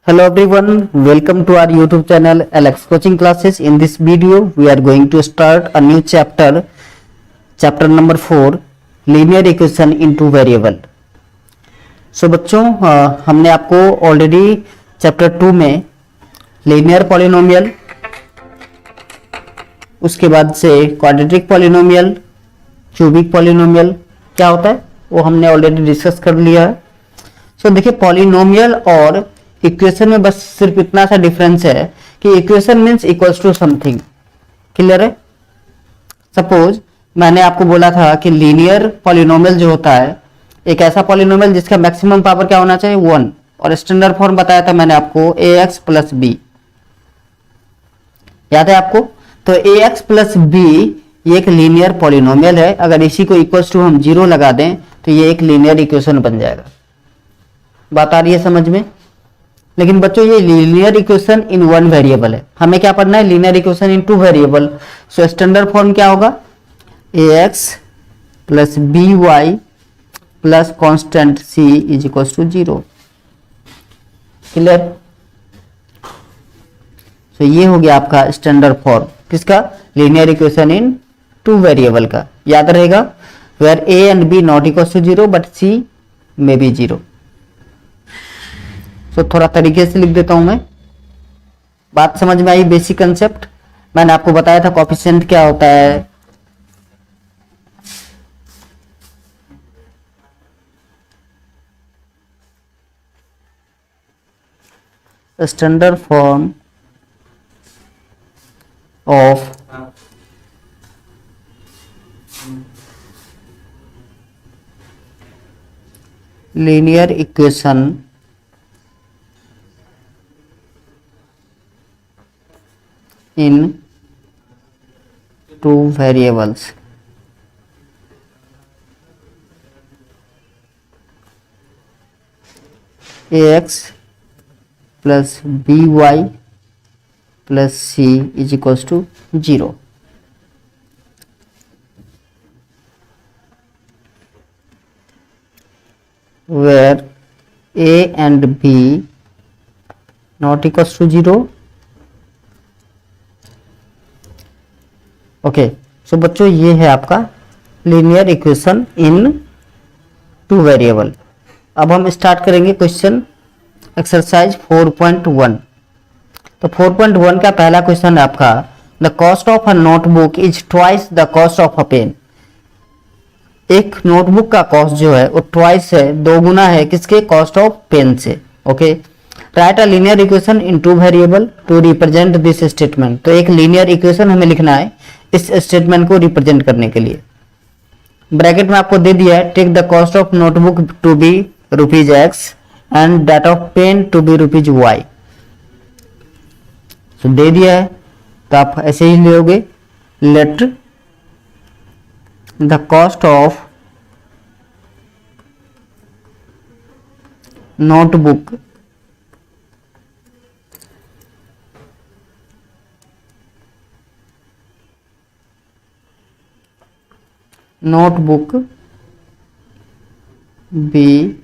Hello everyone, welcome to our YouTube channel Alex Coaching Classes. In this video, we are going to start a new chapter number 4, linear equation in two variable. So बच्चों हमने आपको already chapter 2 में linear polynomial, उसके बाद से quadratic polynomial, cubic polynomial क्या होता है वो हमने ऑलरेडी डिस्कस कर लिया है. सो देखिए पॉलिनोमियल और इक्वेशन में बस सिर्फ इतना सा डिफरेंस है कि equation means equals to something. Clear है? सपोज मैंने आपको बोला था कि लीनियर पॉलिनोमियल जो होता है एक ऐसा पॉलिनोमियल जिसका मैक्सिमम पावर क्या होना चाहिए 1, और स्टैंडर्ड फॉर्म बताया था मैंने आपको ax प्लस b. याद है आपको? तो ax प्लस b ये एक लीनियर पॉलिनोमियल है. अगर इसी को इक्वल्स टू हम 0 लगा दें तो ये एक लीनियर इक्वेशन बन जाएगा. बात आ रही है समझ में? लेकिन बच्चों ये linear equation in one variable है. हमें क्या पढ़ना है? Linear equation in two variable. So standard form क्या होगा? ax plus by plus constant c is equal to 0. Clear? So ये हो गया आपका स्टैंडर्ड फॉर्म किसका? Linear equation in two variable का. याद रहेगा where a and b not equal to 0 but c may be 0. तो थोड़ा तरीके से लिख देता हूं मैं. बात समझ में आई? बेसिक कंसेप्ट मैंने आपको बताया था कोएफिशिएंट क्या होता है. Standard form of linear equation in two variables. ax plus by plus c is equals to 0. Where a and b not equals to 0. Okay. सो बच्चों ये है आपका linear equation in two variable. अब हम स्टार्ट करेंगे क्वेश्चन एक्सरसाइज 4.1. तो 4.1 का पहला क्वेश्चन है आपका the cost of a notebook is twice the cost of a pen. एक नोटबुक का कॉस्ट जो है वो ट्वाइस है, 2 गुना है किसके? कॉस्ट ऑफ पेन से. Okay. Write a linear equation in two variable to represent this statement. तो एक लीनियर इक्वेशन हमें लिखना है इस स्टेटमेंट को रिप्रेजेंट करने के लिए. ब्रैकेट में आपको दे दिया है take the cost of notebook to be rupees x and that of pen to be rupees y. तो दे दिया है तो आप ऐसे ही लोगे let the cost of notebook be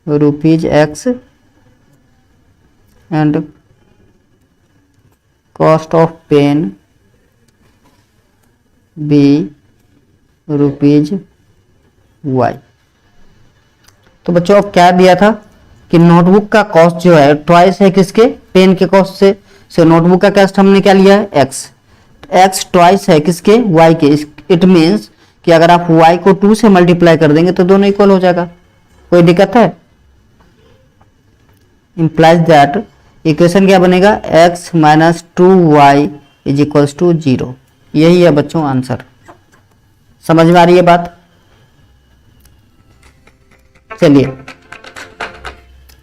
rupees x and cost of pen be rupees y. तो बच्चों अब क्या दिया था कि नोटबुक का कॉस्ट जो है ट्वाइस है किसके? पेन के कॉस्ट से. सो नोटबुक का कॉस्ट हमने क्या लिया है? x. x ट्वाइस है किसके? y के. इट मीन्स कि अगर आप y को 2 से मल्टीप्लाई कर देंगे तो दोनों इक्वल हो जाएगा. कोई दिक्कत है? इंप्लाइज दैट इक्वेशन क्या बनेगा? x minus 2y is equals to 0. यही है बच्चों आंसर. समझ में आ रही है बात? चलिए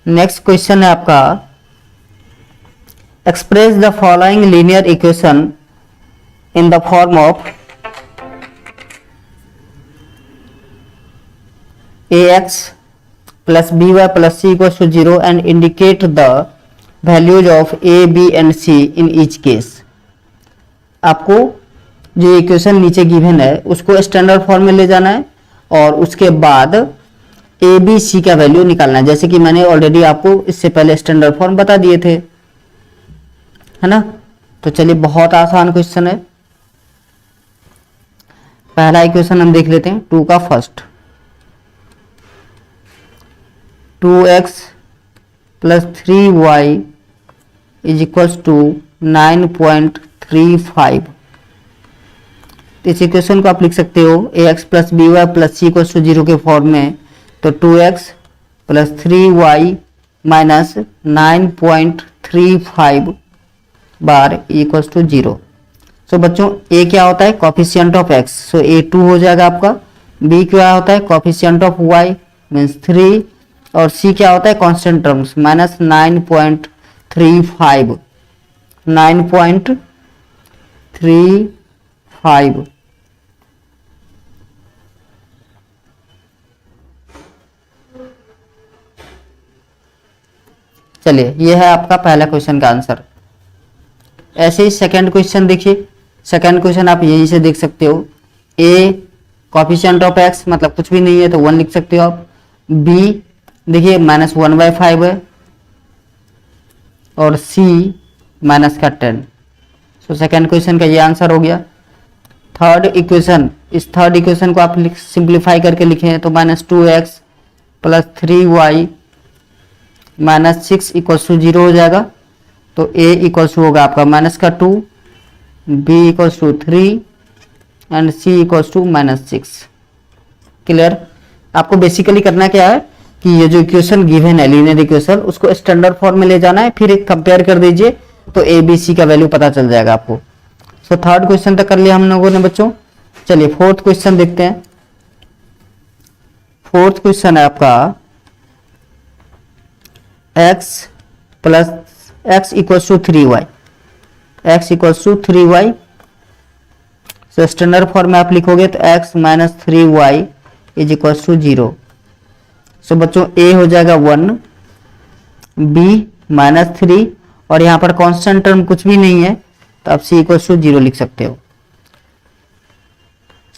नेक्स्ट क्वेश्चन है आपका express the following linear equation in the form of ax plus by plus c equals to 0 and indicate the values of a, b and c in each case. आपको जो इक्वेशन नीचे given है उसको standard form में ले जाना है और उसके बाद ए बी सी का वैल्यू निकालना है, जैसे कि मैंने ऑलरेडी आपको इससे पहले स्टैंडर्ड फॉर्म बता दिए थे, है ना। तो चलिए बहुत आसान क्वेश्चन है। पहला इक्वेशन हम देख लेते हैं, 2 का first, 2x plus 3y is equals to 9.35। इस इक्वेशन को आप लिख सकते हो ax plus B Y plus C equals to 0 के फॉर्म में। तो 2x प्लस 3y माइनस 9.35 बार इक्वल्स टू 0। सो बच्चों a क्या होता है, coefficient of x, so a 2 हो जाएगा आपका। b क्या होता है, कॉफिशिएंट ऑफ y मीन्स 3, और c क्या होता है, कांस्टेंट टर्म्स माइनस 9.35, 9.35। चलिए ये है आपका पहला क्वेश्चन का आंसर। ऐसे ही सेकंड क्वेश्चन देखिए। सेकंड क्वेश्चन आप यहीं से देख सकते हो, a कॉफिशिएंट ऑफ x मतलब कुछ भी नहीं है तो 1 लिख सकते हो आप। b देखिए माइनस 1/5 है, और c माइनस का 10। सो सेकंड क्वेश्चन का ये आंसर हो गया। थर्ड इक्वेशन, इस थर्ड इक्वेशन को आप सिंप्लीफाई करके लिखें तो minus 2x plus 3y minus 6 equals to 0 हो जाएगा। तो a इक्वल्स टू होगा आपका माइनस का 2, b equals to 3 and c equals to minus 6। Clear. आपको बेसिकली करना क्या है कि ये जो इक्वेशन गिवन है लीनियर इक्वेशन, उसको स्टैंडर्ड फॉर्म में ले जाना है, फिर एक कंपेयर कर दीजिए तो ए बी सी का वैल्यू पता चल जाएगा आपको। सो थर्ड क्वेश्चन तक कर लिया हम लोगों ने बच्चों। चलिए फोर्थ क्वेश्चन देखते हैं। फोर्थ क्वेश्चन है आपका x plus x equals to 3y, x equals to 3y। So standard form में आप लिखोगे तो x minus 3y is equals to 0। So बच्चों a हो जाएगा 1, b माइनस 3, और यहाँ पर कांस्टेंट टर्म कुछ भी नहीं है तो आप c इक्वल्स टू 0 लिख सकते हो।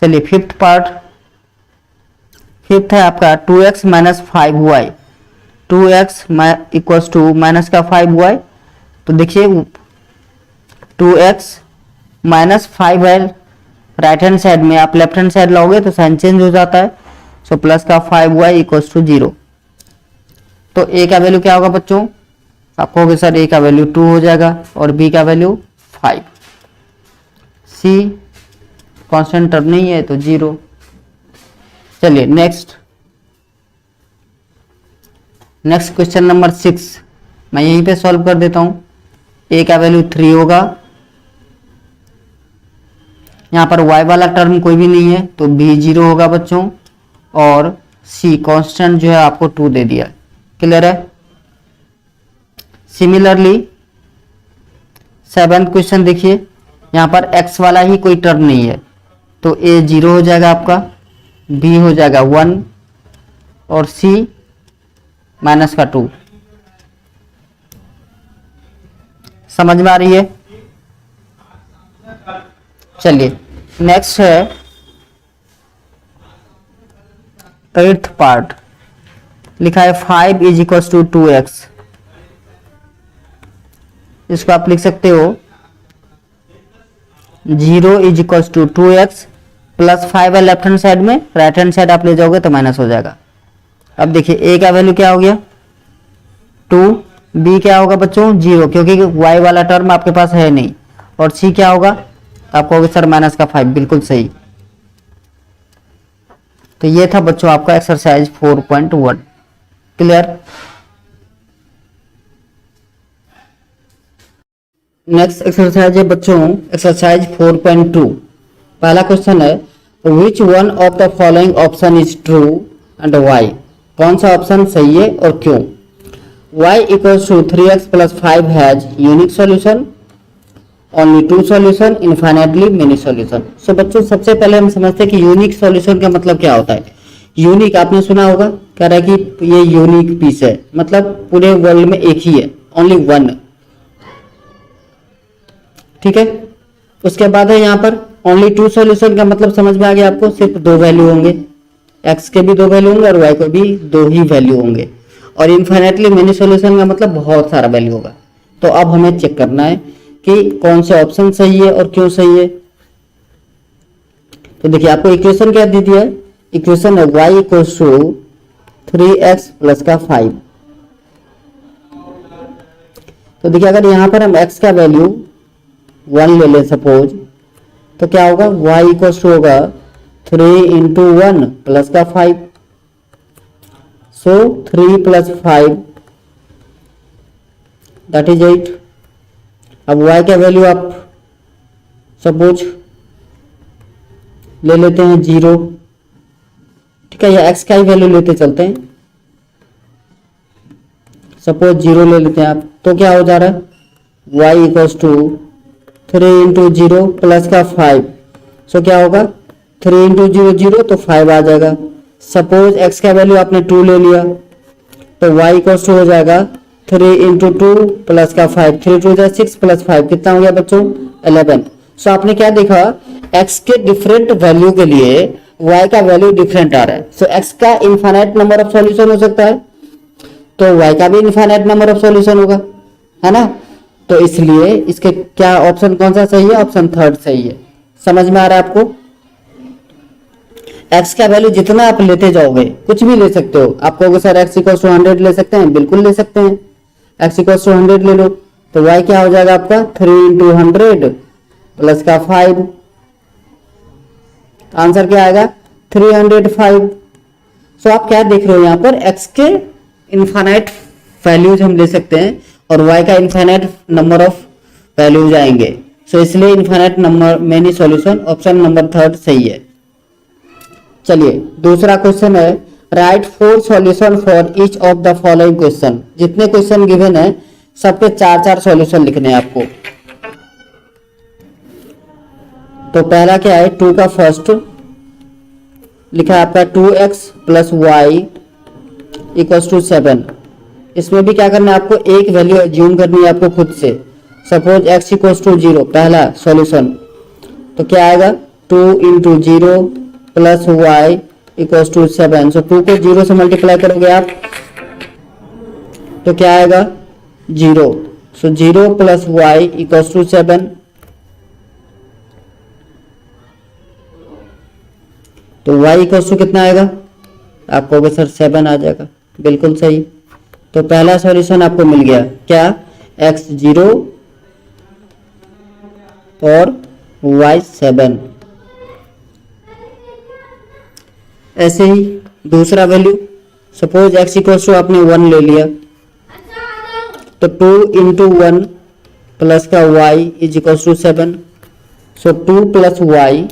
चलिए फिफ्थ पार्ट, फिफ्थ है आपका 2x minus 5y, 2x equals to minus का 5y। तो देखिए 2x माइनस 5 है, राइट हैंड साइड में आप लेफ्ट हैंड साइड लाओगे तो साइन चेंज हो जाता है। सो प्लस का 5y इक्वल्स टू 0। तो a का वैल्यू क्या होगा बच्चों, आप कहोगे सर a का वैल्यू 2 हो जाएगा और b का वैल्यू 5, c कांस्टेंट टर्म नहीं है तो 0। चलिए नेक्स्ट क्वेश्चन नंबर 6 मैं यहीं पे सॉल्व कर देता हूं। a का वैल्यू 3 होगा, यहाँ पर y वाला टर्म कोई भी नहीं है तो b 0 होगा बच्चों, और c कांस्टेंट जो है आपको 2 दे दिया। क्लियर है। सिमिलरली सेवेंथ क्वेश्चन देखिए, यहाँ पर x वाला ही कोई टर्म नहीं है तो a 0 हो जाएगा आपका, b हो जाएगा 1 और c माइनस का 2। समझ में आ रही है। चलिए नेक्स्ट है एट्थ पार्ट, लिखा है 5 इज इक्वल्स टू 2x। इसको आप लिख सकते हो 0 is equals to 2x plus 5 है लेफ्ट हैंड साइड में, राइट हैंड साइड आप ले जाओगे तो माइनस हो जाएगा। अब देखिए a का वैल्यू क्या हो गया 2, b क्या होगा बच्चों 0 क्योंकि y वाला टर्म आपके पास है नहीं, और c क्या होगा आप कहोगे सर माइनस का 5, बिल्कुल सही। तो ये था बच्चों आपका एक्सरसाइज 4.1। क्लियर। नेक्स्ट एक्सरसाइज है बच्चों एक्सरसाइज 4.2। पहला क्वेश्चन है which one of the following option is true and why. कौन सा ऑप्शन सही है और क्यों। y equals to 3x plus 5 has unique solution, only 2 solution, infinitely many solution. सो बच्चों सबसे पहले हम समझते हैं कि यूनिक सॉल्यूशन का मतलब क्या होता है। यूनिक आपने सुना होगा, कह रहा है कि ये यूनिक पीस है, मतलब पूरे वर्ल्ड में एक ही है, ओनली वन। ठीक है। उसके बाद है यहाँ पर ओनली 2 सॉल्यूशन का मतलब समझ में आ गया आपको, सिर्फ 2 वैल्यू होंगे। एक्स के भी 2 वैल्यू होंगे और वाई को भी 2 ही वैल्यू होंगे, और इन्फिनेटली मेनी सॉल्यूशन का मतलब बहुत सारा वैल्यू होगा। तो अब हमें चेक करना है कि कौन से ऑप्शन सही है और क्यों सही है। तो देखिए आपको इक्वेशन क्या दी है, इक्वेशन है y equals to 3x plus का 5। तो देखिए अगर यहां पर हम x का वैल्यू 1 ले लें सपोज, तो क्या होगा, y इक्वल्स टू होगा 3 इंटू 1 प्लस का 5। सो 3 प्लस 5 दैट इज 8। अब y का वैल्यू आप सपोज ले लेते हैं 0, ठीक है, या x का ही वैल्यू लेते चलते हैं, सपोज 0 ले लेते हैं आप। तो क्या हो जा रहा है, y equals to 3 into 0 plus का 5। सो क्या होगा, 3 इंटू 0 0 तो 5 आ जाएगा। सपोज x का वैल्यू आपने 2 ले लिया, तो y इक्वल्स टू हो जाएगा 3 इंटू 2 प्लस का 5। 3 2 6 प्लस 5 कितना हो गया बच्चों, 11। सो आपने क्या देखा, x के डिफरेंट वैल्यू के लिए y का वैल्यू डिफरेंट आ रहा है। सो x का इनफाइनाइट नंबर ऑफ सॉल्यूशन हो सकता है, तो y का भी इनफाइनाइट नंबर ऑफ सॉल्यूशन होगा, है ना। तो इसलिए इसके क्या ऑप्शन कौन सा सही है, ऑप्शन थर्ड सही है। समझ में आ रहा है आपको। x का वैल्यू जितना आप लेते जाओगे, कुछ भी ले सकते हो। आप कहोगे सर x इक्वल टू 100 ले सकते हैं, बिल्कुल ले सकते हैं, x इक्वल टू 100 ले लो। तो y क्या हो जाएगा आपका, 3 इंटू 100 प्लस का 5। आंसर क्या आएगा, 305। सो आप क्या देख रहे हो यहाँ पर, x के इनफाइनाइट वैल्यूज हम ले सकते हैं और y का इनफाइनाइट नंबर ऑफ वैल्यूज आएंगे। सो इसलिए infinite number many solution option number third सही है। चलिए दूसरा क्वेश्चन है, right 4 solution for each of the following question. जितने क्वेश्चन गिवन है सबके 4-4 सॉल्यूशन लिखने हैं आपको। तो पहला क्या है, 2 का फर्स्ट लिखा है आपका 2x plus Y equals to 7। इसमें भी क्या करना है आपको, एक वैल्यू एज्यूम करनी है आपको खुद से। सपोज x इक्वल्स टू 0 पहला सॉल्यूशन, तो क्या आएगा 2 into 0 plus Y equals to 7। So 2 को 0 से मल्टीप्लाई करोगे आप तो क्या आएगा 0। सो 0 प्लस वाई इक्वल्स टू 7। तो y इक्वल्स टू कितना आएगा, आप कहोगे सर 7 आ जाएगा, बिल्कुल सही। तो पहला सॉल्यूशन आपको मिल गया, क्या, x 0 और y 7। ऐसे ही दूसरा value, suppose x equals to आपने 1 ले लिया, तो 2 इंटू 1 प्लस का y is equals to 7। So 2 plus Y,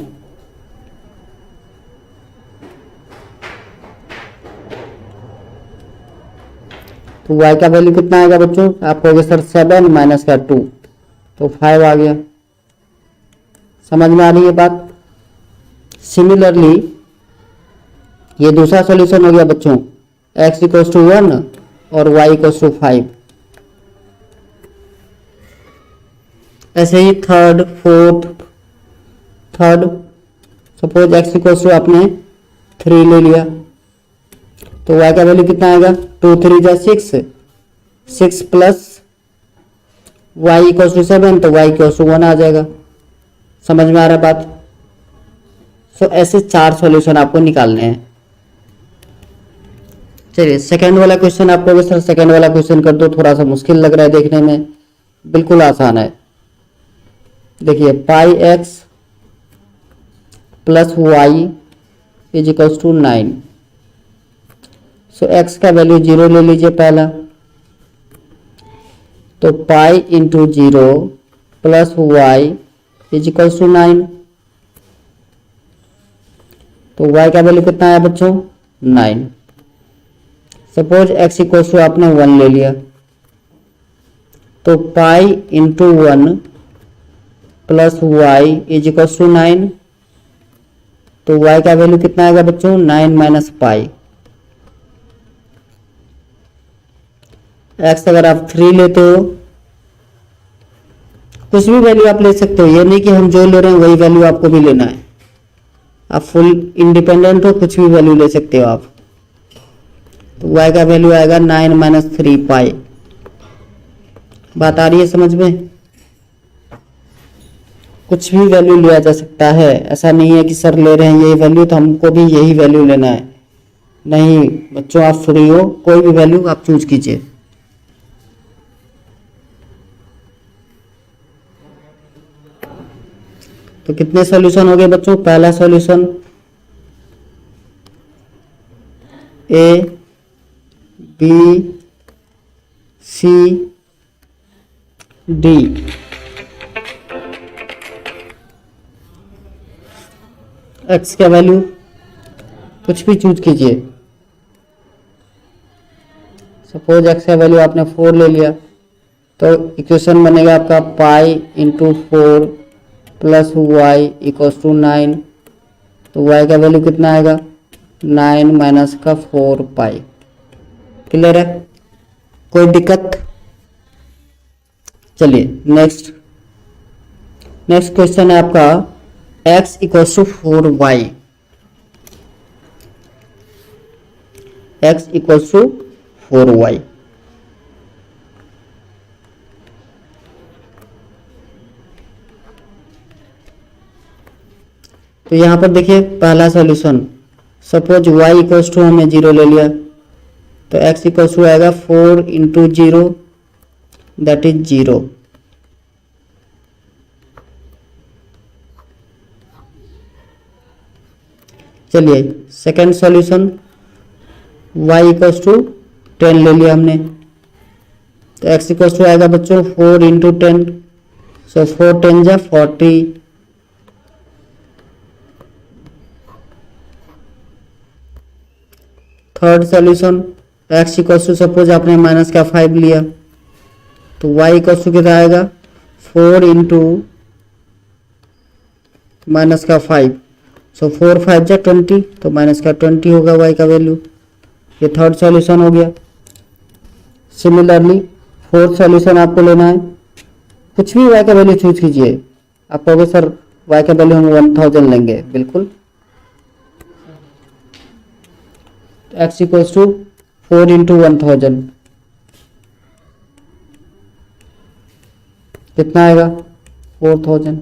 तो y का वैल्यू कितना आएगा बच्चों, आप कहोगे सर 7 माइनस का 2, तो 5 आ गया। समझ में आ रही है बात। सिमिलरली ये दूसरा सॉल्यूशन हो गया बच्चों, x इक्वल्स टू 1 और y इक्वल्स टू 5। ऐसे ही third fourth, third suppose x equals to आपने 3 ले लिया, तो y का वैल्यू कितना आएगा, 2 3 जा 6, 6 प्लस y इक्वल्स टू 7, तो y इक्वल्स टू 1 आ जाएगा। समझ में आ रहा है बात। सो ऐसे 4 सॉल्यूशन आपको निकालने हैं। चलिए सेकंड वाला क्वेश्चन आपको, सर सेकंड वाला क्वेश्चन कर दो, थोड़ा सा मुश्किल लग रहा है देखने में, बिल्कुल आसान है। देखिए pi x plus y is equals to 9। So x का वैल्यू 0 ले लीजिए पहला, तो pi into 0 plus y is equals to 9। तो y का वैल्यू कितना आया बच्चों, 9। सपोज x इक्वल्स टू आपने 1 ले लिया, तो pi into 1 plus y is equals to 9। तो y का वैल्यू कितना आएगा बच्चों, 9 माइनस पाई। x अगर आप 3 लेते हो, कुछ भी वैल्यू आप ले सकते हो, ये नहीं कि हम जो ले रहे हैं वही वैल्यू आपको भी लेना आप फुल इंडिपेंडेंट हो, कुछ भी वैल्यू ले सकते हो आप। तो y का वैल्यू आएगा 9 माइनस 3 पाई। बात आ रही है समझ में? कुछ भी वैल्यू लिया जा सकता है, ऐसा नहीं है कि सर ले रहे हैं यही वैल्यू तो हमको भी यही वैल्यू लेना है। नहीं बच्चों, आप फ्री हो, कोई भी वैल्यू आप चूज कीजिए। तो कितने सॉल्यूशन हो गए बच्चों? पहला solution A B C D, x का वैल्यू कुछ भी चूज कीजिए। सपोज एक्स का वैल्यू आपने 4 ले लिया तो इक्वेशन बनेगा आपका pi into 4 plus Y equals to 9। तो y का वैल्यू कितना आएगा? 9 माइनस का 4 पाई। क्लियर है? कोई दिक्कत? चलिए नेक्स्ट क्वेश्चन है आपका x equals to 4y। x equals to 4y। तो यहां पर देखिए पहला solution, suppose y equals to हमने 0 ले लिया तो x इक्वल्स टू आएगा 4 इंटू 0 दैट इज 0। चलिए second solution, y equals to 10 ले लिया हमने तो x इक्वल्स टू आएगा बच्चों 4 इंटू 10, सो 4 10 जा 40। Third solution, x equals to suppose आपने माइनस का 5 लिया तो y इक्वल्स टू कितना आएगा? 4 इंटू माइनस का 5, सो 4 5 जा 20, तो माइनस का 20 होगा y का वैल्यू। ये थर्ड सॉल्यूशन हो गया। सिमिलरली फोर्थ सॉल्यूशन आपको लेना है, कुछ भी y का वैल्यू चूज कीजिए। आप कहोगे सर y का वैल्यू हम 1000 लेंगे, बिल्कुल। x इक्वल्स टू 4 इंटू 1000 कितना आएगा? 4000।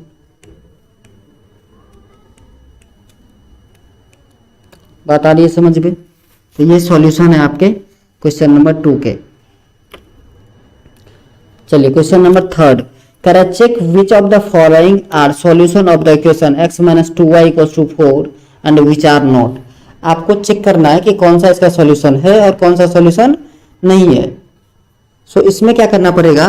बात आ रही है समझ में? तो ये सॉल्यूशन है आपके क्वेश्चन नंबर 2 के। चलिए question number 3, correct check which of the following are solution of the equation x minus 2y equals to 4 and which are not. आपको चेक करना है कि कौन सा इसका सॉल्यूशन है और कौन सा सॉल्यूशन नहीं है। सो इसमें क्या करना पड़ेगा,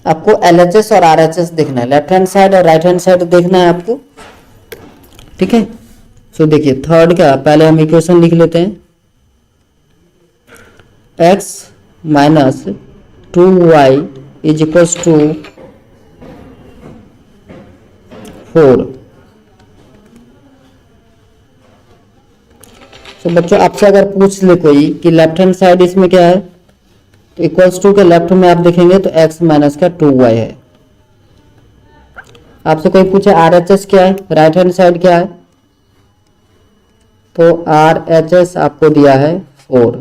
आपको LHS और RHS देखना है, लेफ्ट हैंड साइड और राइट हैंड साइड देखना है आपको, ठीक है। सो देखिए थर्ड का पहले हम इक्वेशन लिख लेते हैं, x minus 2y is equals to 4। तो बच्चों आपसे अगर पूछ ले कोई कि लेफ्ट हैंड साइड इसमें क्या है, तो इक्वल्स टू के लेफ्ट में आप देखेंगे तो x माइनस का 2y है। आपसे कोई पूछे RHS क्या है, राइट हैंड साइड क्या है, तो RHS आपको दिया है 4।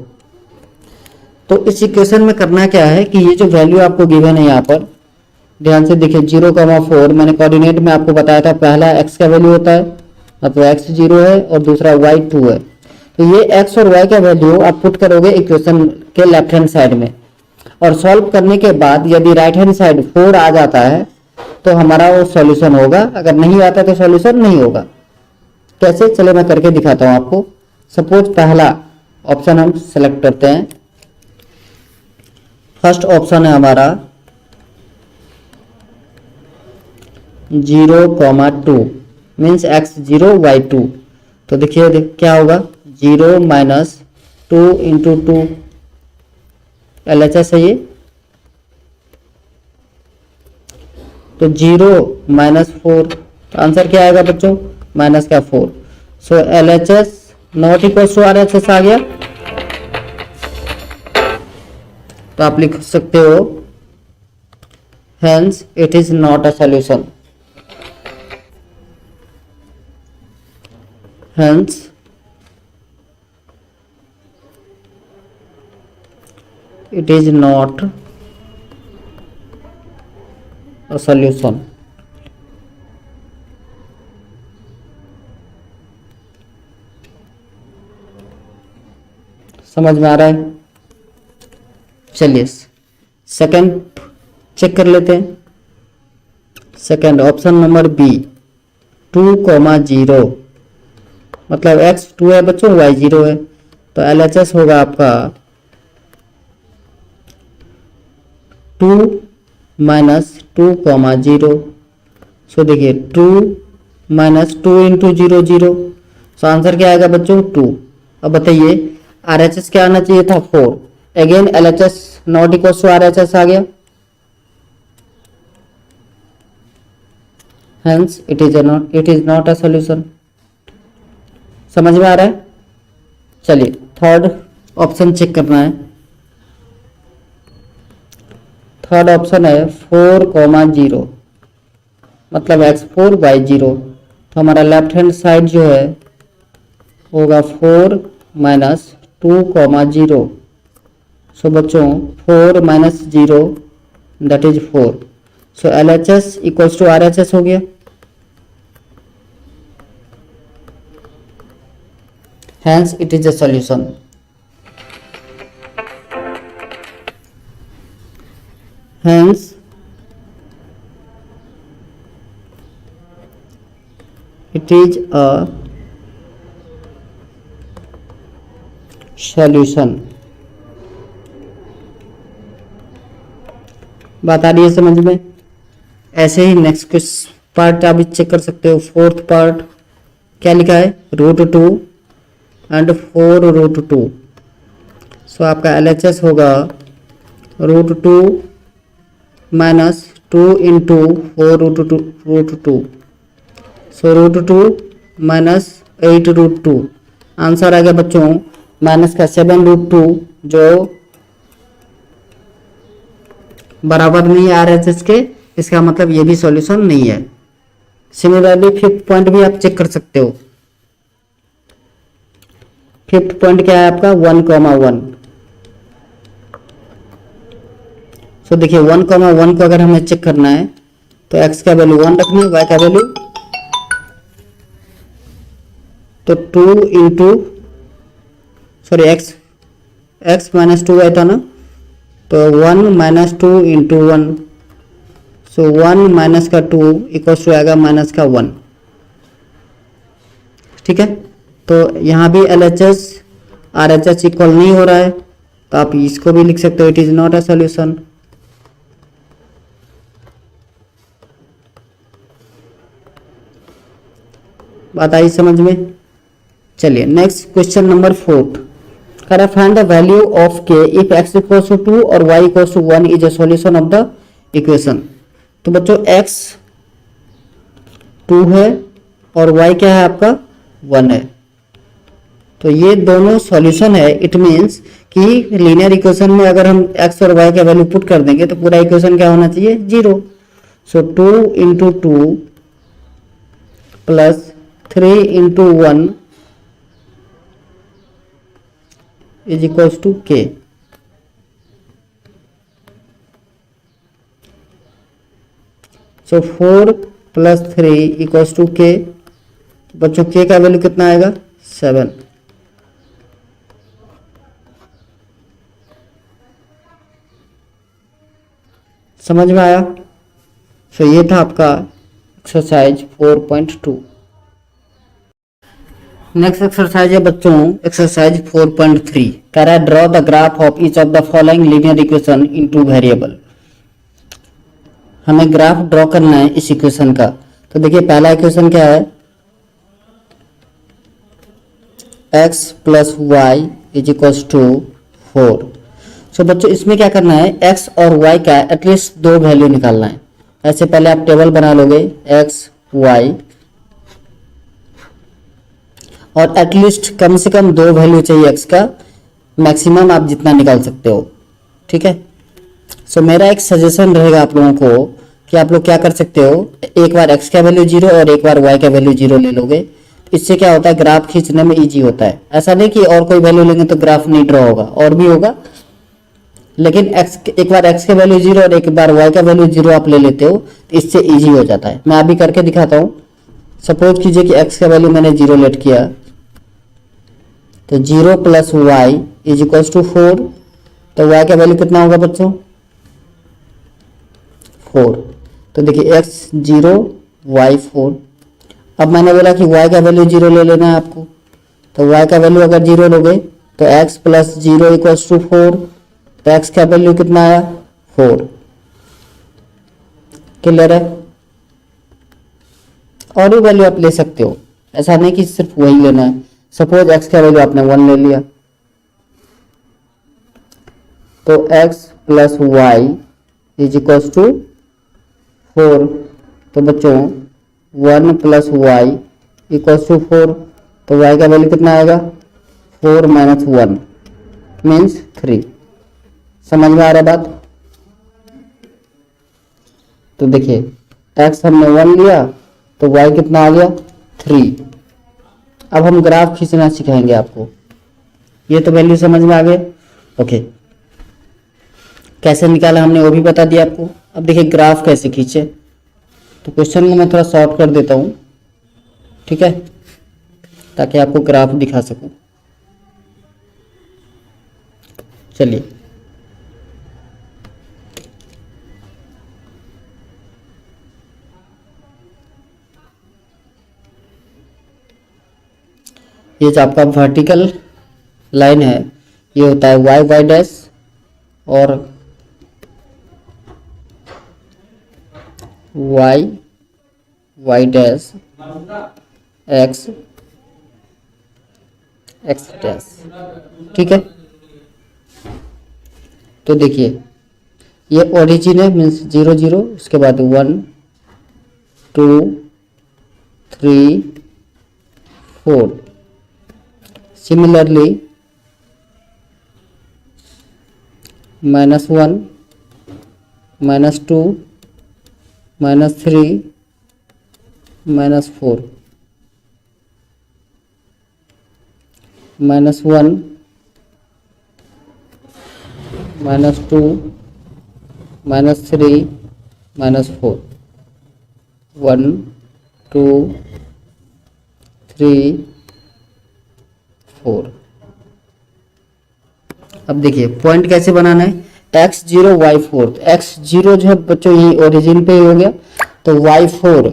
तो इस इक्वेशन में करना क्या है कि ये जो वैल्यू आपको गिवन है यहाँ पर ध्यान से देखिए 0,4 मैंने कोऑर्डिनेट में आपको बताया था, पहला x का वैल्यू होता है मतलब x 0 है और दूसरा y 2 है। तो ये x और y का वैल्यू आप पुट करोगे इक्वेशन के लेफ्ट हैंड साइड में और सॉल्व करने के बाद यदि राइट हैंड साइड 4 आ जाता है तो हमारा वो सॉल्यूशन होगा, अगर नहीं आता तो सॉल्यूशन नहीं होगा। कैसे, चले मैं करके दिखाता हूं आपको। सपोज पहला ऑप्शन हम सेलेक्ट करते हैं, फर्स्ट ऑप्शन है हमारा 0,2 मीन्स x 0 y 2। तो देखिए क्या होगा, 0 माइनस 2 इंटू 2 LHS है ये, तो 0 माइनस 4, तो आंसर क्या आएगा बच्चों, माइनस का 4। So LHS not equal to RHS आ गया। तो आप लिख सकते हो hence it is not a solution. hence it is not a solution. समझ में आ रहा है? चलिए सेकंड चेक कर लेते हैं। सेकंड ऑप्शन नंबर बी 2,0 मतलब x 2 है बच्चों, y 0 है, तो LHS होगा आपका 2 माइनस 2,0। सो देखिए 2 माइनस 2 इंटू 0 0, सो आंसर क्या आएगा बच्चों 2। अब बताइए RHS क्या आना चाहिए था 4, again LHS not equal to RHS आ गया, hence it is not a solution। समझ में आ रहा है? चलिए थर्ड ऑप्शन चेक करना है। थर्ड ऑप्शन है 4,0 मतलब x4 y0, तो हमारा लेफ्ट हैंड साइड जो है होगा 4 माइनस 2,0। सो बच्चों 4 minus 0 that is 4, so LHS equals to RHS हो गया। Hence it is a solution। Hence it is a solution। बात आ रही है समझ में? ऐसे ही नेक्स्ट कुछ पार्ट आप चेक कर सकते हो। फोर्थ पार्ट क्या लिखा है, √2 एंड 4√2। सो आपका LHS होगा √2 माइनस 2 इंटू 4√2। सो √2 माइनस 8√2, आंसर आ गया बच्चों माइनस का 7√2, जो बराबर नहीं है RHS के, इसका मतलब ये भी सॉल्यूशन नहीं है। सिमिलरली फिफ्थ पॉइंट भी आप चेक कर सकते हो। फिफ्थ पॉइंट क्या है आपका 1,1। सो देखिए 1,1 को अगर हमें चेक करना है तो x का वैल्यू 1 रखना है, y का वैल्यू तो 2 इंटू सॉरी x माइनस 2 था ना, तो 1 माइनस 2 इंटू 1, सो 1 माइनस का 2 इक्वल्स टू आएगा माइनस का 1। ठीक है, तो यहाँ भी LHS RHS इक्वल नहीं हो रहा है, तो आप इसको भी लिख सकते हो it is not a solution. बात आई समझ में? चलिए नेक्स्ट क्वेश्चन नंबर 4, करें find the value of k if x equals to 2 और y equals to 1 is a solution of the equation. तो बच्चों x 2 है और y क्या है आपका 1 है, तो ये दोनों सॉल्यूशन है। इट मींस कि लीनियर इक्वेशन में अगर हम x और y का वैल्यू पुट कर देंगे तो पूरा इक्वेशन क्या होना चाहिए 0। So 2 into 2 plus 3 into 1 is equals to k। So 4 plus 3 equals to k। बच्चों k का वैल्यू कितना आएगा 7। समझ में आया? सो ये था आपका एक्सरसाइज 4.2। नेक्स्ट एक्सरसाइज है बच्चों एक्सरसाइज 4.3, कह रहा है draw the graph of each of the following linear equation in two variable. हमें ग्राफ ड्रॉ करना है इस इक्वेशन का। तो देखिए पहला इक्वेशन क्या है, x plus y is equals to 4। So बच्चों इसमें क्या करना है, x और y का एटलीस्ट 2 वैल्यू निकालना है। ऐसे पहले आप टेबल बना लोगे x y, और एटलीस्ट कम से कम 2 वैल्यू चाहिए x का, मैक्सिमम आप जितना निकाल सकते हो। ठीक है, सो मेरा एक सजेशन रहेगा आप लोगों को कि आप लोग क्या कर सकते हो, एक बार x का वैल्यू 0 और एक बार y का वैल्यू 0 ले लोगे। इससे क्या होता है, ग्राफ खींचने में इजी होता है। ऐसा नहीं कि और कोई वैल्यू लेंगे तो ग्राफ नहीं ड्रॉ होगा, और भी होगा, लेकिन x एक बार x का वैल्यू 0 और एक बार y का वैल्यू 0 आप ले लेते हो तो इससे इजी हो जाता है। मैं अभी करके दिखाता हूँ। सपोज कीजिए कि x का वैल्यू मैंने 0 लेट किया, तो 0 plus y is equal to 4। तो y का वैल्यू कितना होगा बच्चों, 4। तो देखिए x 0 y 4। अब मैंने बोला कि y का वैल्यू 0 ले लेना है आपको, तो y का वैल्यू अगर 0 लोगे तो x प्लस 0 इक्वल टू 4। तो x का वैल्यू कितना आया, 4। क्लियर है। और भी वैल्यू आप ले सकते हो, ऐसा नहीं कि सिर्फ वही लेना है। सपोज x का वैल्यू आपने 1 ले लिया, तो x plus y is equal to 4। तो बच्चों 1 प्लस वाई इक्वल टू 4। तो y का वैल्यू कितना आएगा, 4 माइनस 1 मीन्स 3। समझ में आ रहा है बात। तो देखिए x हमने 1 लिया तो y कितना आ गया, 3। अब हम ग्राफ खींचना सिखाएंगे आपको। ये तो वैल्यू समझ में आ गए। ओके, कैसे निकाला हमने वो भी बता दिया आपको। अब देखिए ग्राफ कैसे खींचे। तो क्वेश्चन को मैं थोड़ा शॉर्ट कर देता हूँ, ठीक है, ताकि आपको ग्राफ दिखा सकूं। चलिए ये जो आपका वर्टिकल लाइन है ये होता है वाई वाई डैश, और y y dash x x dash, ठीक है। तो देखिए ये ओरिजिन है, मीन्स 0 0, उसके बाद 1 2 3 4। सिमिलरली -1 -2 -3 -4 -1 -2 -3 -4 1 2 3 4। अब देखिए पॉइंट कैसे बनाना है, x0 y4। तो x0 जो है बच्चों ये ओरिजिन पे ही हो गया, तो y4,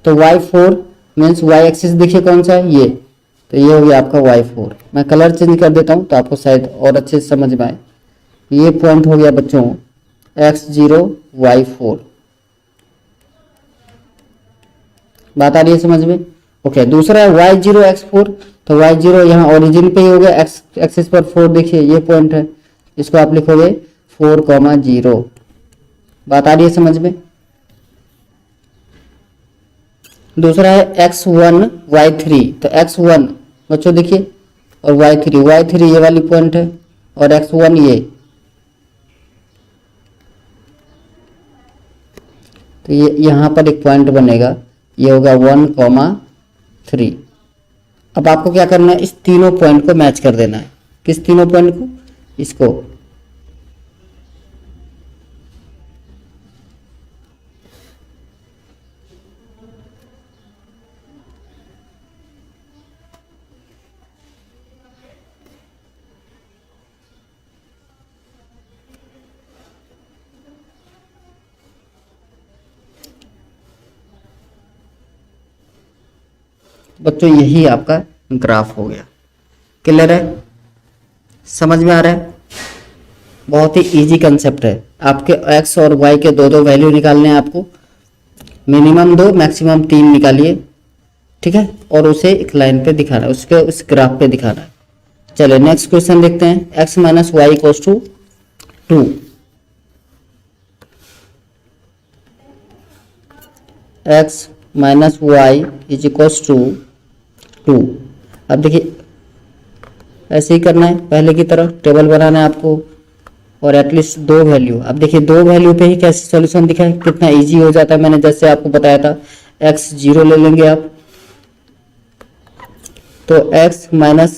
तो y4 मीन्स y एक्सिस देखिए कौन सा है, ये, तो ये हो गया आपका y4। मैं कलर चेंज कर देता हूँ तो आपको शायद और अच्छे से समझ में आए। ये पॉइंट हो गया बच्चों x0 y4। बात आ रही है समझ में। ओके, दूसरा है y0 x4। तो y0 यहाँ ओरिजिन पे ही हो गया, x एक्सिस पर 4 देखिए ये पॉइंट है, इसको आप लिखोगे 4,0। बात आ रही है समझ में। दूसरा है x1 y3। तो x1 बच्चों देखिए, और y3 ये वाली पॉइंट है, और x1 ये, तो ये यहाँ पर एक पॉइंट बनेगा, ये होगा 1,3। अब आपको क्या करना है, इस तीनों पॉइंट को मैच कर देना है। किस तीनों पॉइंट को, इसको। बच्चों यही आपका ग्राफ हो गया। क्लियर है, समझ में आ रहा है। बहुत ही इजी कंसेप्ट है। आपके x और y के दो वैल्यू निकालने हैं आपको, मिनिमम 2 मैक्सिमम 3 निकालिए, ठीक है, और उसे एक लाइन पे दिखाना है, उसके उस ग्राफ पे दिखाना है। चलिए नेक्स्ट क्वेश्चन देखते हैं। x minus y equals to 2। x minus y is equals to 2। अब देखिए ऐसे ही करना है, पहले की तरह टेबल बनाना है आपको, और एटलीस्ट 2 वैल्यू। अब देखिए 2 वैल्यू पे ही कैसे सॉल्यूशन दिखा है, कितना इजी हो जाता है। मैंने जैसे आपको बताया था, x0 ले लेंगे आप, तो x minus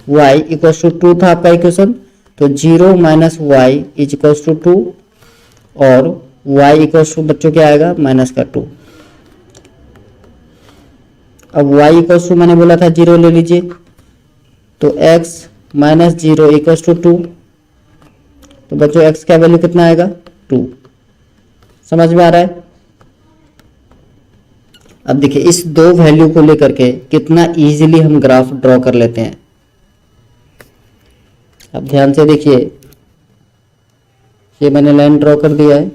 y equal to 2 था आपका इक्वेशन, तो 0 minus y is equal to 2 और y इक्वल टू बच्चों क्या आएगा माइनस का 2। अब y इक्वल टू मैंने बोला था 0 ले लीजिए, तो x माइनस 0 इक्वल टू 2, तो बच्चों x का वैल्यू कितना आएगा 2। समझ में आ रहा है? अब देखिए इस दो वैल्यू को लेकर के कितना इजीली हम ग्राफ ड्रॉ कर लेते हैं। अब ध्यान से देखिए, ये मैंने लाइन ड्रॉ कर दिया है,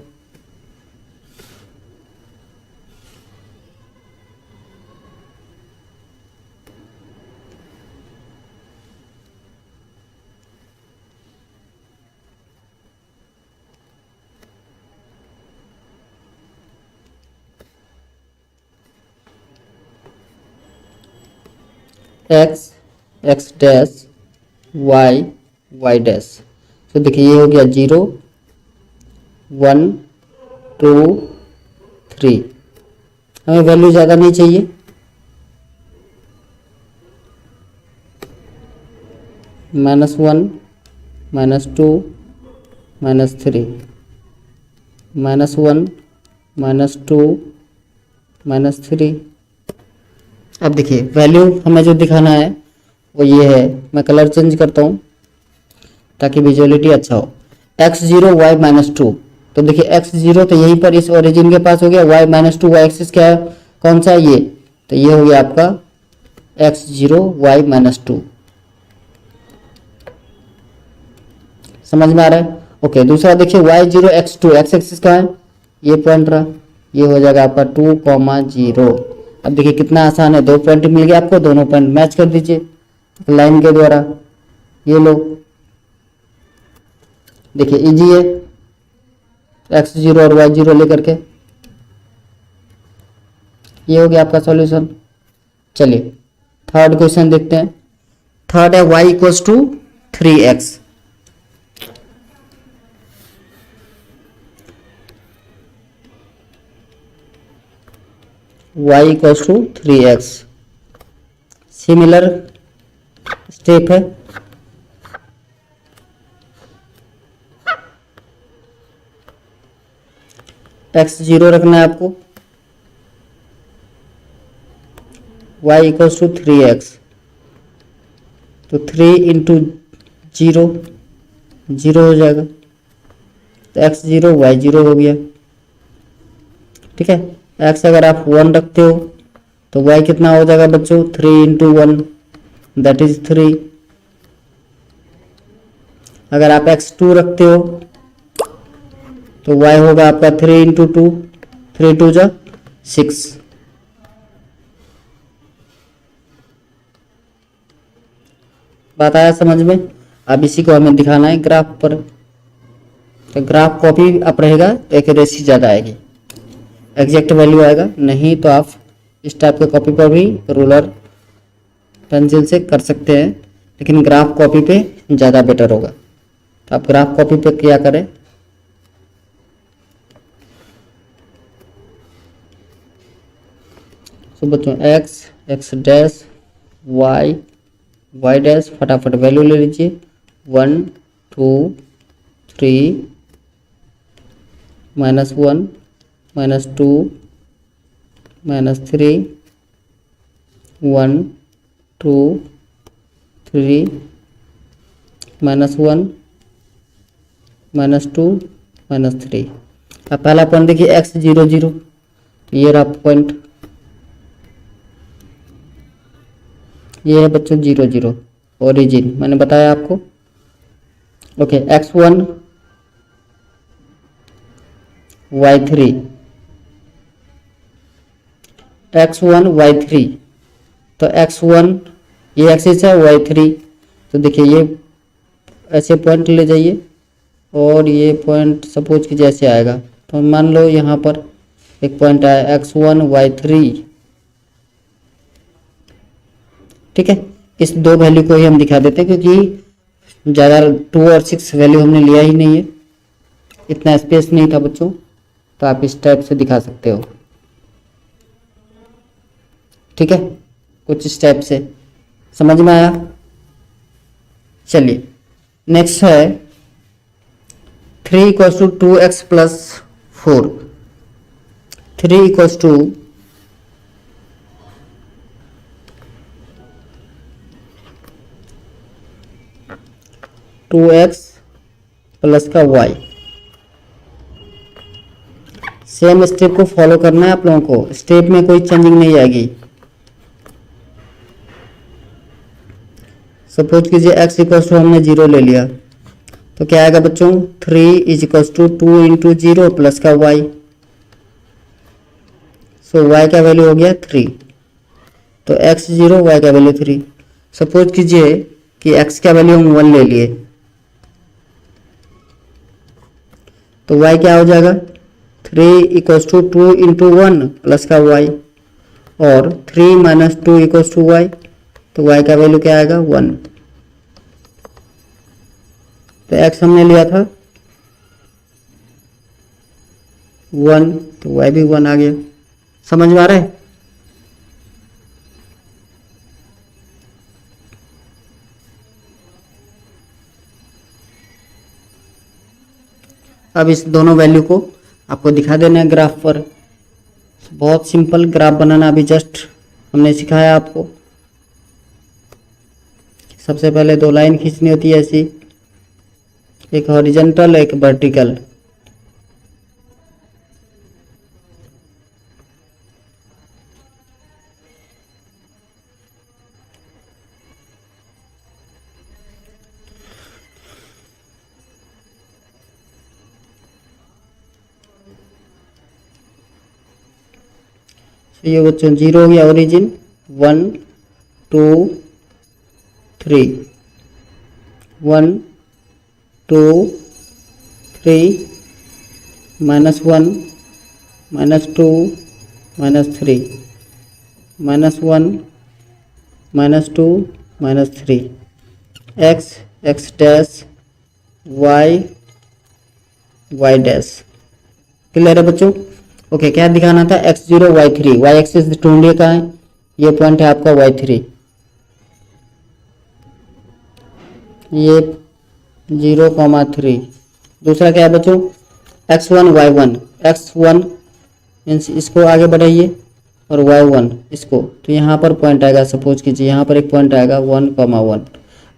x x dash y y dash. तो देखिए ये हो गया 0 1 2 3, हमें वैल्यू ज़्यादा नहीं चाहिए, -1 -2 -3 -1 -2 -3। अब देखिए वैल्यू हमें जो दिखाना है वो ये है, मैं कलर चेंज करता हूँ ताकि विजुअलिटी अच्छा हो। x0 y -2, तो देखिए x0 तो यहीं पर इस ओरिजिन के पास हो गया, y -2 y एक्सिस क्या है, कौन सा है ये, तो ये हो गया आपका x0 y -2। समझ में आ रहा है? ओके, दूसरा देखिए y0 x2, x एक्सिस कहाँ है, ये पॉइंट रहा, ये हो जाएगा आपका 2,0। अब देखिए कितना आसान है, 2 पॉइंट मिल गया आपको, दोनों पॉइंट मैच कर दीजिए लाइन के द्वारा, ये लो। देखिए इजी है, x0 और y0 लेकर के, ये हो गया आपका सॉल्यूशन। चलिए थर्ड क्वेश्चन देखते हैं। थर्ड है y equals to 3x। y equals to 3x, similar step है। x0 रखना है आपको, y इक्वल्स टू 3x, तो 3 इंटू 0 0 हो जाएगा, तो x0 y0 हो गया। ठीक है, x अगर आप 1 रखते हो तो y कितना हो जाएगा बच्चों, 3 इंटू 1 दैट इज 3। अगर आप x2 रखते हो तो y होगा आपका 3 इंटू 2, 3 2 जा 6। बात आया समझ में? अब इसी को हमें दिखाना है ग्राफ पर, तो ग्राफ कॉपी अप रहेगा तो एक्यूरेसी ज़्यादा आएगी, एग्जैक्ट वैल्यू आएगा, नहीं तो आप इस टाइप के कॉपी पर भी रूलर पेंसिल से कर सकते हैं, लेकिन ग्राफ कॉपी पे ज़्यादा बेटर होगा। तो आप ग्राफ कॉपी पे क्या करें, तो बच्चों x डैश y डैश, फटाफट वैल्यू ले लीजिए, 1 2 3 -1 -2 -3 1 2 3 -1 -2 -3। अब पहला पॉइंट देखिए x0 0, ये रहा पॉइंट, ये है बच्चों 0 0 ओरिजिन, मैंने बताया आपको। Okay, x1 y3, x1 y3, तो x1 ये एक्सिस है, y3, तो देखिए ये ऐसे पॉइंट ले जाइए और ये पॉइंट सपोज कि जैसे आएगा, तो मान लो यहाँ पर एक पॉइंट आया x1 y3। ठीक है, इस दो वैल्यू को ही हम दिखा देते हैं क्योंकि ज़्यादा 2 और 6 वैल्यू हमने लिया ही नहीं है, इतना स्पेस नहीं था बच्चों, तो आप इस टाइप से दिखा सकते हो। ठीक है, कुछ इस टाइप से समझ में आया? चलिए नेक्स्ट है 3 equals to 2x plus 4। 3 equals to 2x plus का y। सेम स्टेप को फॉलो करना है आप लोगों को, स्टेप में कोई चेंजिंग नहीं आएगी। सपोज कीजिए x इक्वल्स टू हमने 0 ले लिया, तो क्या आएगा बच्चों? 3 is equals to 2 into 0 plus का y। सो y का वैल्यू हो गया 3, तो x 0 y का वैल्यू 3। सपोज कीजिए कि x का वैल्यू हम 1 ले लिए, तो y क्या हो जाएगा? 3 इक्वल्स टू 2 इंटू 1 प्लस का y, और 3 माइनस 2 इक्वल्स टू y, तो y का वैल्यू क्या आएगा? 1। तो x हमने लिया था 1, तो y भी 1 आ गया। समझ में आ रहा है? अब इस दोनों वैल्यू को आपको दिखा देना है ग्राफ पर। बहुत सिंपल ग्राफ बनाना अभी जस्ट हमने सिखाया आपको। सबसे पहले 2 लाइन खींचनी होती है ऐसी, एक हॉरिजॉन्टल एक वर्टिकल। ये बच्चों 0 हो गया origin, 1 2 3, 1 2 3 minus 1 minus 2 minus 3 minus 1 minus 2 minus 3, x x dash y y dash. Clear है बच्चों? ओके, क्या दिखाना था? x0 y3, y एक्सिस ढूंढिए कहाँ है? ये पॉइंट है आपका y3, ये 0,3। दूसरा क्या है बच्चों? x1 y1, x1 मीन्स इसको आगे बढ़ाइए और y1 इसको, तो यहाँ पर पॉइंट आएगा। सपोज कीजिए यहाँ पर एक पॉइंट आएगा 1,1।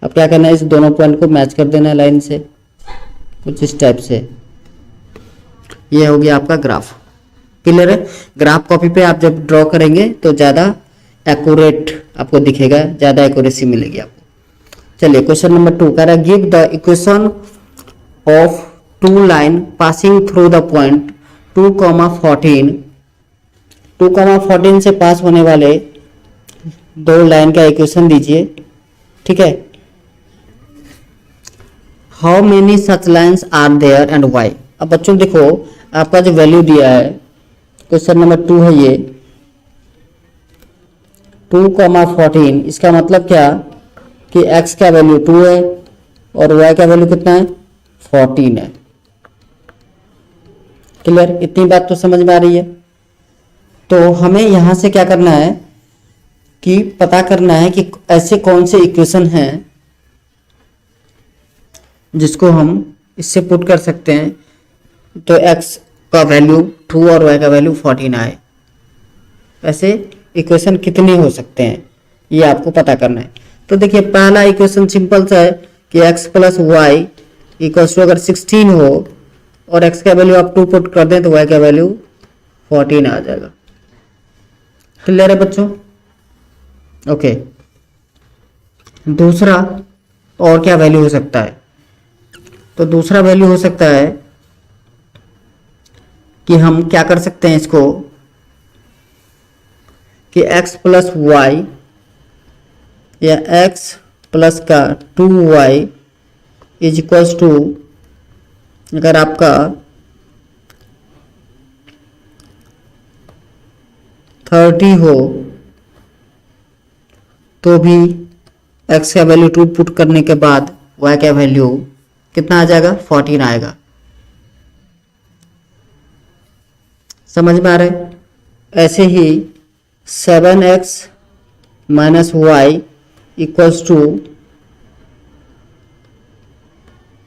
अब क्या करना है? इस दोनों पॉइंट को मैच कर देना है लाइन से, कुछ इस टाइप से। ये हो गया आपका ग्राफ। क्लियर है? ग्राफ कॉपी पे आप जब ड्रॉ करेंगे तो ज़्यादा एक्यूरेट आपको दिखेगा, ज़्यादा एक्यूरेसी मिलेगी आपको। चलिए क्वेश्चन नंबर 2 कह रहा है give the equation of 2 line passing through the point 2,14। 2,14 से पास होने वाले 2 लाइन का इक्वेशन दीजिए। ठीक है, how many such lines are there and why. अब बच्चों देखो, आपका जो वैल्यू दिया है क्वेश्चन नंबर 2 है ये 2,14। इसका मतलब क्या कि x का वैल्यू 2 है और y का वैल्यू कितना है? 14 है। क्लियर? इतनी बात तो समझ में आ रही है। तो हमें यहां से क्या करना है कि पता करना है कि ऐसे कौन से इक्वेशन हैं जिसको हम इससे पुट कर सकते हैं तो x का वैल्यू 2 और y का वैल्यू 14 आए। ऐसे इक्वेशन कितने हो सकते हैं ये आपको पता करना है। तो देखिए पहला इक्वेशन सिंपल सा है कि x plus Y equals to अगर 16 हो और x का वैल्यू आप 2 पुट कर दें तो y का वैल्यू 14 आ जाएगा। क्लियर है बच्चों? ओके, दूसरा और क्या वैल्यू हो सकता है? तो दूसरा वैल्यू हो सकता है कि हम क्या कर सकते हैं इसको कि x प्लस वाई या x प्लस का 2y इज इक्वल्स टू, अगर आपका 30 हो तो भी x का वैल्यू 2 पुट करने के बाद y का वैल्यू कितना आ जाएगा? 14 आएगा। समझ में आ रहा है? ऐसे ही 7x minus y equals to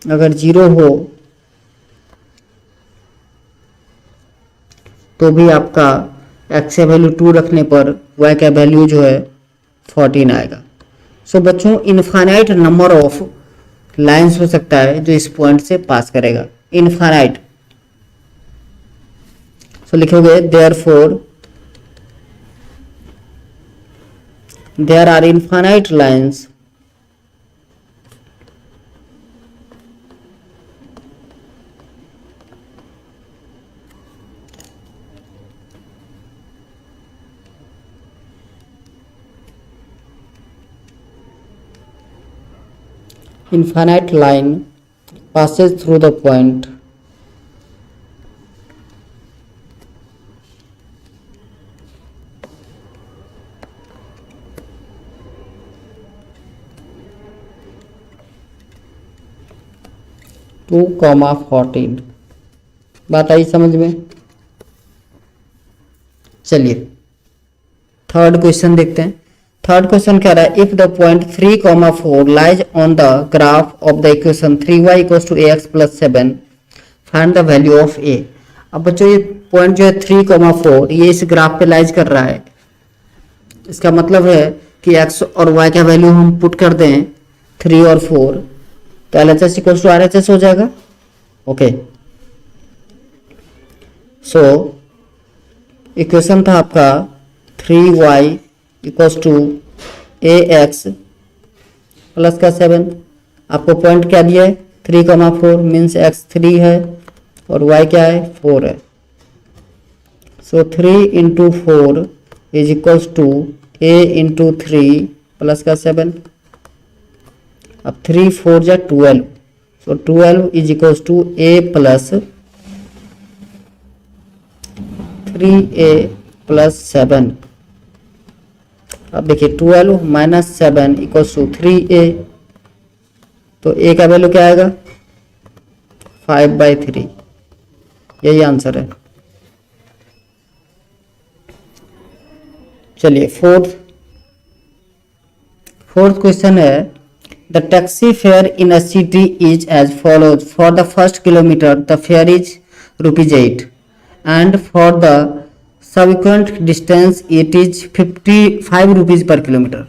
अगर 0 हो तो भी आपका x का वैल्यू 2 रखने पर y का वैल्यू जो है 14 आएगा। सो बच्चों इनफाइनाइट नंबर ऑफ लाइंस हो सकता है जो इस पॉइंट से पास करेगा, इनफाइनाइट। सो लिखोगे therefore there are infinite lines infinite line passes through the point two comma 14। बात आई समझ में? चलिए थर्ड क्वेश्चन देखते हैं। थर्ड क्वेश्चन कह रहा है if the point 3,4 lies on the graph of the equation 3y equals to ax plus 7 find the value of a। अब बच्चों ये पॉइंट जो है 3,4 ये इस ग्राफ पे लाइज कर रहा है। इसका मतलब है कि x और y का वैल्यू हम पुट कर दें 3 और 4 तो LHS इक्वल्स टू RHS हो जाएगा। ओके सो इक्वेशन था आपका 3y equals to ax plus का 7। आपको पॉइंट क्या दिया है 3,4 मीन्स x 3 है और y क्या है 4 है। So 3 into 4 is equals to a into 3 plus का 7। अब 3 4 जा 12 so 12 is equals to a plus 3a plus 7। अब देखिए 12 माइनस 7 इक्वल्स टू 3a तो a का वैल्यू क्या आएगा 5/3। यही आंसर है। चलिए फोर्थ क्वेश्चन है the taxi fare in a city is as follows for the first kilometre the fare is ₹8 and for the subsequent distance it is 55 rupees per kilometer.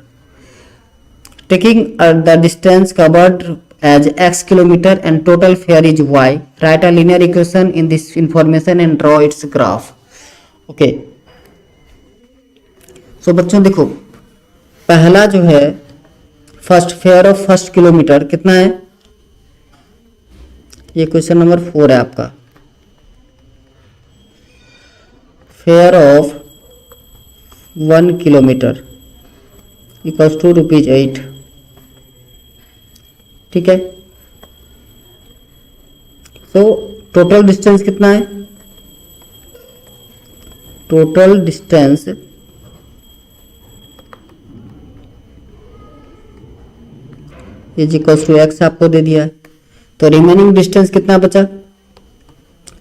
Taking the distance covered as x kilometer and total fare is y, write a linear equation in this information and draw its graph. Okay. So बच्चों देखो पहला जो है first fare of first kilometre कितना है, ये question number 4 है आपका। Fare of 1 kilometre equals to ₹8। ठीक है तो टोटल डिस्टेंस कितना है, total distance is equals to x आपको दे दिया है। तो रिमेनिंग डिस्टेंस कितना बचा,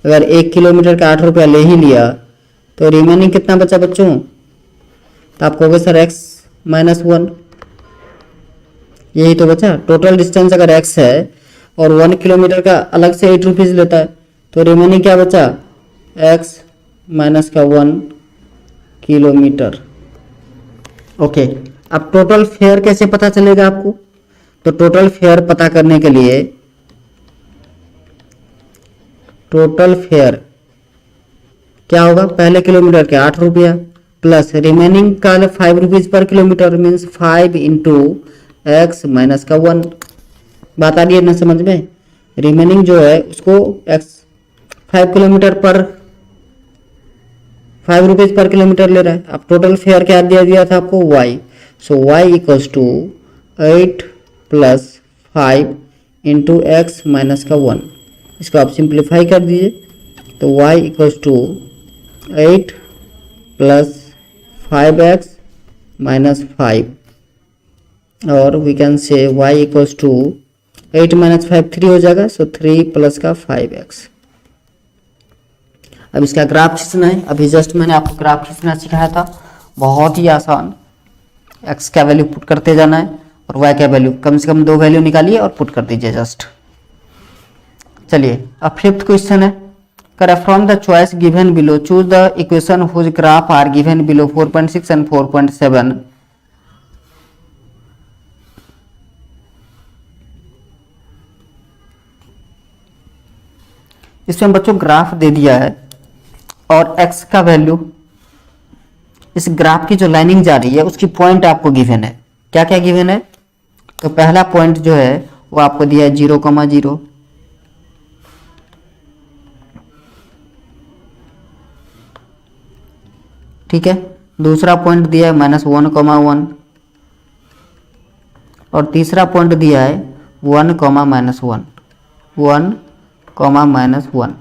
अगर 1 किलोमीटर का 8 रुपया ले ही लिया तो रिमेनिंग कितना बचा बच्चों, तो आपको होगा सर x माइनस 1, यही तो बचा। टोटल डिस्टेंस अगर x है और 1 किलोमीटर का अलग से 8 रुपीज़ लेता है तो रिमेनिंग क्या बचा x माइनस का 1 किलोमीटर। ओके अब टोटल फेयर कैसे पता चलेगा आपको, तो टोटल फेयर पता करने के लिए टोटल फेयर क्या होगा, पहले किलोमीटर के 8 रुपया प्लस रिमेनिंग का 5 rupees per kilometre means 5 into x minus का 1। बात आ रही है ना समझ में? रिमेनिंग जो है उसको x 5 किलोमीटर पर 5 रुपीज पर किलोमीटर ले रहा है। अब टोटल फेयर क्या दिया था आपको y, so y equals to 8 plus 5 into x minus का 1। इसको आप सिंप्लीफाई कर दीजिए तो y equals to 8 plus 5x minus 5 और we can say y equals to 8 minus 5 3 हो जाएगा, सो 3 प्लस का 5x। अब इसका ग्राफ खींचना है। अभी जस्ट मैंने आपको ग्राफ खींचना सिखाया था, बहुत ही आसान। x का वैल्यू पुट करते जाना है और y का वैल्यू, कम से कम 2 वैल्यू निकालिए और पुट कर दीजिए जस्ट। चलिए अब फिफ्थ क्वेश्चन है, कर from the choice given below choose the equation whose graph are given below 4.6 and 4.7। इसमें बच्चों ग्राफ दे दिया है और x का वैल्यू, इस ग्राफ की जो लाइनिंग जा रही है उसकी पॉइंट आपको गिवन है। क्या क्या गिवन है? तो पहला पॉइंट जो है वो आपको दिया है 0,0, ठीक है। दूसरा पॉइंट दिया है -1,1 और तीसरा पॉइंट दिया है 1,-1, 1,-1।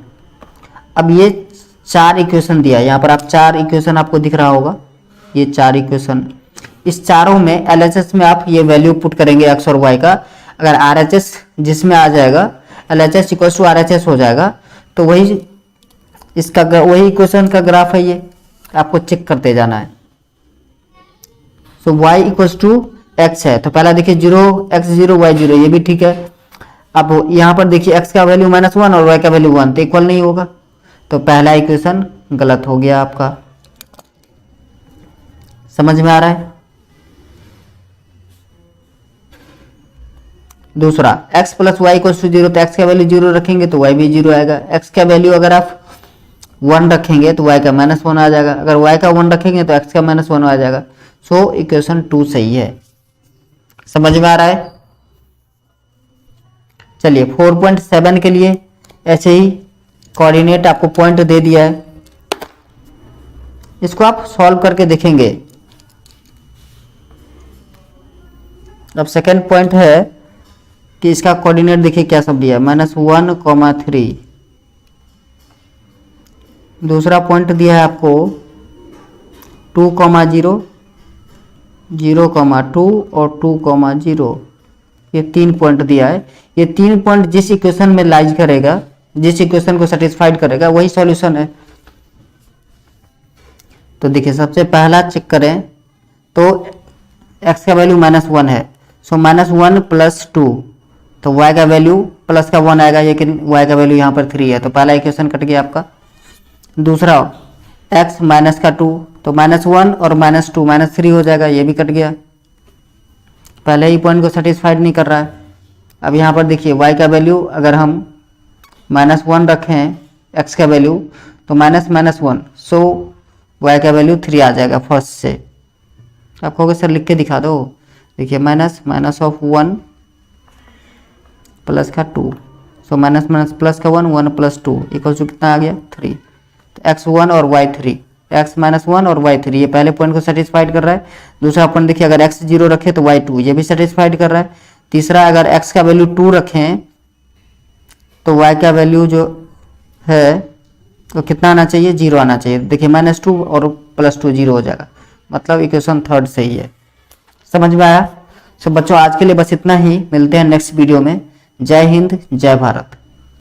अब ये 4 इक्वेशन दिया है, यहाँ पर आप 4 इक्वेशन आपको दिख रहा होगा, ये 4 इक्वेशन। इस चारों में LHS में आप ये वैल्यू पुट करेंगे x और y का। अगर RHS जिसमें आ जाएगा, LHS इक्वल टू RHS हो जाएगा, तो वही इसका वही इक्वेशन का ग्राफ है, ये आपको चेक करते जाना है। सो y इक्वल टू x है, तो पहला देखिए 0 x 0 y 0, ये भी ठीक है। अब यहाँ पर देखिए x का वैल्यू -1 और y का वैल्यू 1, तो इक्वल नहीं होगा, तो पहला इक्वेशन गलत हो गया आपका। समझ में आ रहा है? दूसरा x plus y equal to 0, तो x का वैल्यू 0 रखेंगे तो y भी 0 आएगा। x का वैल्यू अगर आप 1 रखेंगे तो y का -1 आ जाएगा, अगर y का 1 रखेंगे तो x का -1 आ जाएगा। सो इक्वेशन 2 सही है। समझ में आ रहा है? चलिए 4.7 के लिए ऐसे ही कोऑर्डिनेट आपको पॉइंट दे दिया है, इसको आप सॉल्व करके देखेंगे। अब सेकेंड पॉइंट है कि इसका कोऑर्डिनेट देखिए क्या सब दिया है, -1,3। दूसरा पॉइंट दिया है आपको 2,0, 0,2 और 2,0, ये 3 पॉइंट दिया है। ये 3 पॉइंट जिस इक्वेशन में लाइज करेगा, जिस इक्वेशन को सेटिस्फाइड करेगा, वही सॉल्यूशन है। तो देखिए सबसे पहला चेक करें तो x का वैल्यू -1 है, सो -1 + 2, तो y का वैल्यू प्लस का 1 आएगा, लेकिन y का वैल्यू यहाँ पर 3 है, तो पहला इक्वेशन कट गया आपका। दूसरा x -2, तो -1 और -2 -3 हो जाएगा, ये भी कट गया, पहले ही पॉइंट को सेटिस्फाइड नहीं कर रहा है। अब यहाँ पर देखिए y का वैल्यू अगर हम -1 रखें x का वैल्यू, तो -1, सो y का वैल्यू 3 आ जाएगा फर्स्ट से। आप कहोगे सर लिख के दिखा दो, देखिए -(1) प्लस का 2, सो माइनस प्लस का 1, 1 + 2 इक्वल टू कितना आ गया 3। तो x1 और y3, x -1 और y3, ये पहले पॉइंट को सेटिस्फाइड कर रहा है। दूसरा पॉइंट देखिए अगर x 0 रखे तो y2, ये भी सेटिस्फाइड कर रहा है। तीसरा अगर x का वैल्यू 2 रखें तो y का वैल्यू जो है तो कितना आना चाहिए, 0 आना चाहिए। देखिए -2 और +2 0 हो जाएगा, मतलब इक्वेशन थर्ड सही है। समझ में आया? सो बच्चों आज के लिए बस इतना ही, मिलते हैं नेक्स्ट वीडियो में। जय हिंद, जय भारत।